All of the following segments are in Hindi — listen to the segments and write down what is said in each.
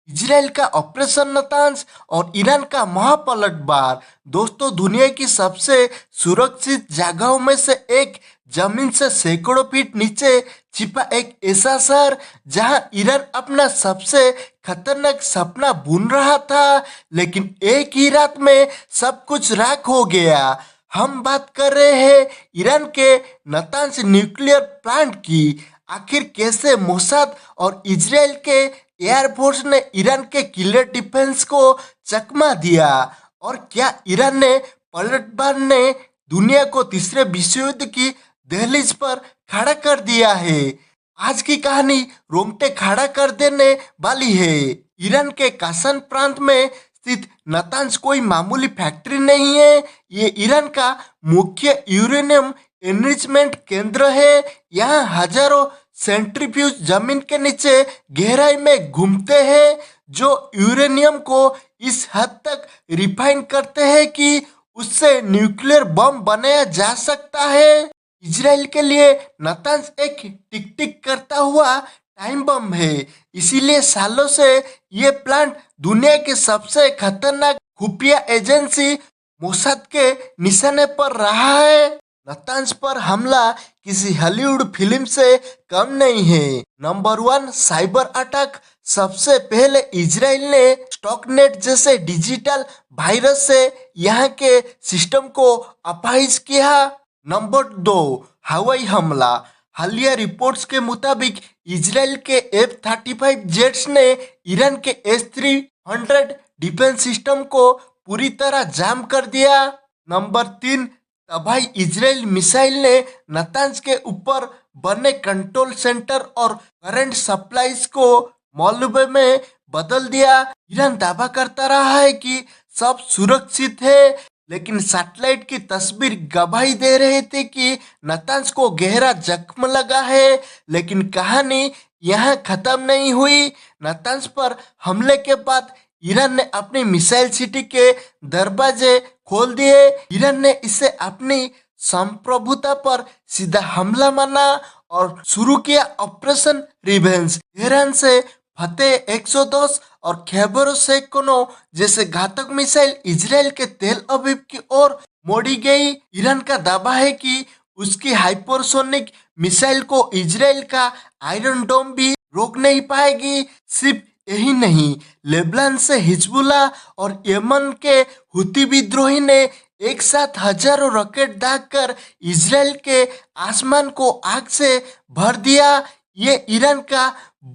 इजराइल का ऑपरेशन नातांज और ईरान का महापलटवार। दोस्तों, दुनिया की सबसे सुरक्षित जगहों में से एक, जमीन से सैकड़ों फीट नीचे छिपा एक ऐसा शहर जहां ईरान अपना सबसे खतरनाक सपना बुन रहा था, लेकिन एक ही रात में सब कुछ राख हो गया। हम बात कर रहे हैं ईरान के नातांज न्यूक्लियर प्लांट की। आखिर कैसे मोसाद और इजराइल के एयरफोर्स ने ईरान के किलर डिफेंस को चकमा दिया, और क्या ईरान ने पलटवार ने दुनिया को तीसरे विश्व युद्ध की दहलीज पर खड़ा कर दिया है। आज की कहानी रोंगटे खड़ा कर देने वाली है। ईरान के कासन प्रांत में स्थित नातांज कोई मामूली फैक्ट्री नहीं है। ये ईरान का मुख्य यूरेनियम एनरिचमेंट केंद्र है। यहाँ हजारों सेंट्रीफ्यूज जमीन के नीचे गहराई में घूमते हैं, जो यूरेनियम को इस हद तक रिफाइन करते हैं कि उससे न्यूक्लियर बम बनाया जा सकता है। इजराइल के लिए नातांज एक टिक टिक करता हुआ टाइम बम है, इसीलिए सालों से ये प्लांट दुनिया के सबसे खतरनाक खुफिया एजेंसी मोसाद के निशाने पर रहा है। नातांज पर हमला किसी हॉलीवुड फिल्म से कम नहीं है। Number 1, cyber attack. सबसे पहले इजराइल ने स्टॉकनेट जैसे डिजिटल वायरस से यहाँ के सिस्टम को अपाहिज किया। नंबर 2, हवाई हमला। हालिया रिपोर्ट्स के मुताबिक इजराइल के F-35 जेट्स ने ईरान के S-300 डिफेंस सिस्टम को पूरी तरह जाम कर दिया। नंबर 3, तबाही। इजराइल मिसाइल ने नातांज के ऊपर बने कंट्रोल सेंटर और करंट सप्लाईज को मलबे में बदल दिया। ईरान दावा करता रहा है कि सब सुरक्षित है, लेकिन सैटेलाइट की तस्वीर गवाही दे रहे थे कि नातांज को गहरा जख्म लगा है। लेकिन कहानी यहाँ खत्म नहीं हुई। नातांज पर हमले के बाद ईरान ने अपनी मिसाइल सिटी के दरवाजे खोल दिए। ईरान ने इसे अपनी संप्रभुता पर सीधा हमला माना और शुरू किया ऑपरेशन रिवेंज। तेहरान से फतेह 110 और खैबर शेखोनो जैसे घातक मिसाइल इजराइल के तेल अवीव की ओर मोड़ी गई। ईरान का दावा है कि उसकी हाइपरसोनिक मिसाइल को इजराइल का आयरन डोम भी रोक नहीं पाएगी। सिर्फ यही नहीं, लेबनान से हिजबुल्लाह और यमन के हुती विद्रोही ने एक साथ हजारों रॉकेट दागकर इजराइल के आसमान को आग से भर दिया। ये ईरान का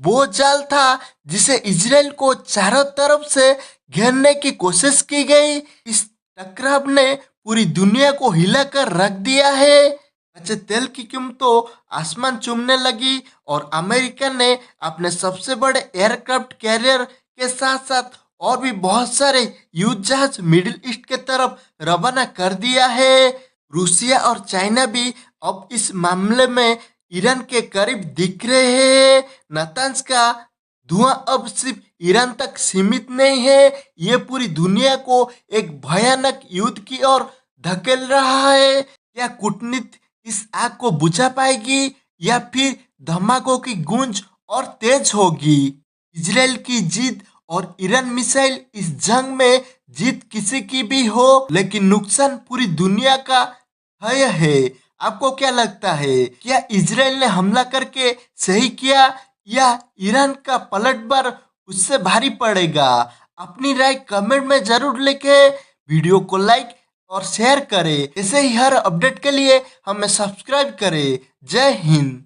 वो जाल था जिसे इजराइल को चारों तरफ से घेरने की कोशिश की गई। इस टकराव ने पूरी दुनिया को हिलाकर रख दिया है। कच्चे तेल की कीमतों आसमान चूमने लगी और अमेरिका ने अपने सबसे बड़े एयरक्राफ्ट कैरियर के साथ साथ और भी बहुत सारे युद्ध जहाज मिडिल ईस्ट के तरफ रवाना कर दिया है। रूसिया और चाइना भी अब इस मामले में ईरान के करीब दिख रहे हैं। नातांज का धुआं अब सिर्फ ईरान तक सीमित नहीं है, ये पूरी दुनिया को एक भयानक युद्ध की ओर धकेल रहा है। क्या कूटनीति इस आग को बुझा पाएगी या फिर धमाकों की गूंज और तेज होगी? इजराइल की जीत और ईरान मिसाइल, इस जंग में जीत किसी की भी हो, लेकिन नुकसान पूरी दुनिया का है। आपको क्या लगता है, क्या इजराइल ने हमला करके सही किया या ईरान का पलटवार उससे भारी पड़ेगा? अपनी राय कमेंट में जरूर लिखें। वीडियो को लाइक और शेयर करें। ऐसे ही हर अपडेट के लिए हमें सब्सक्राइब करें। जय हिंद।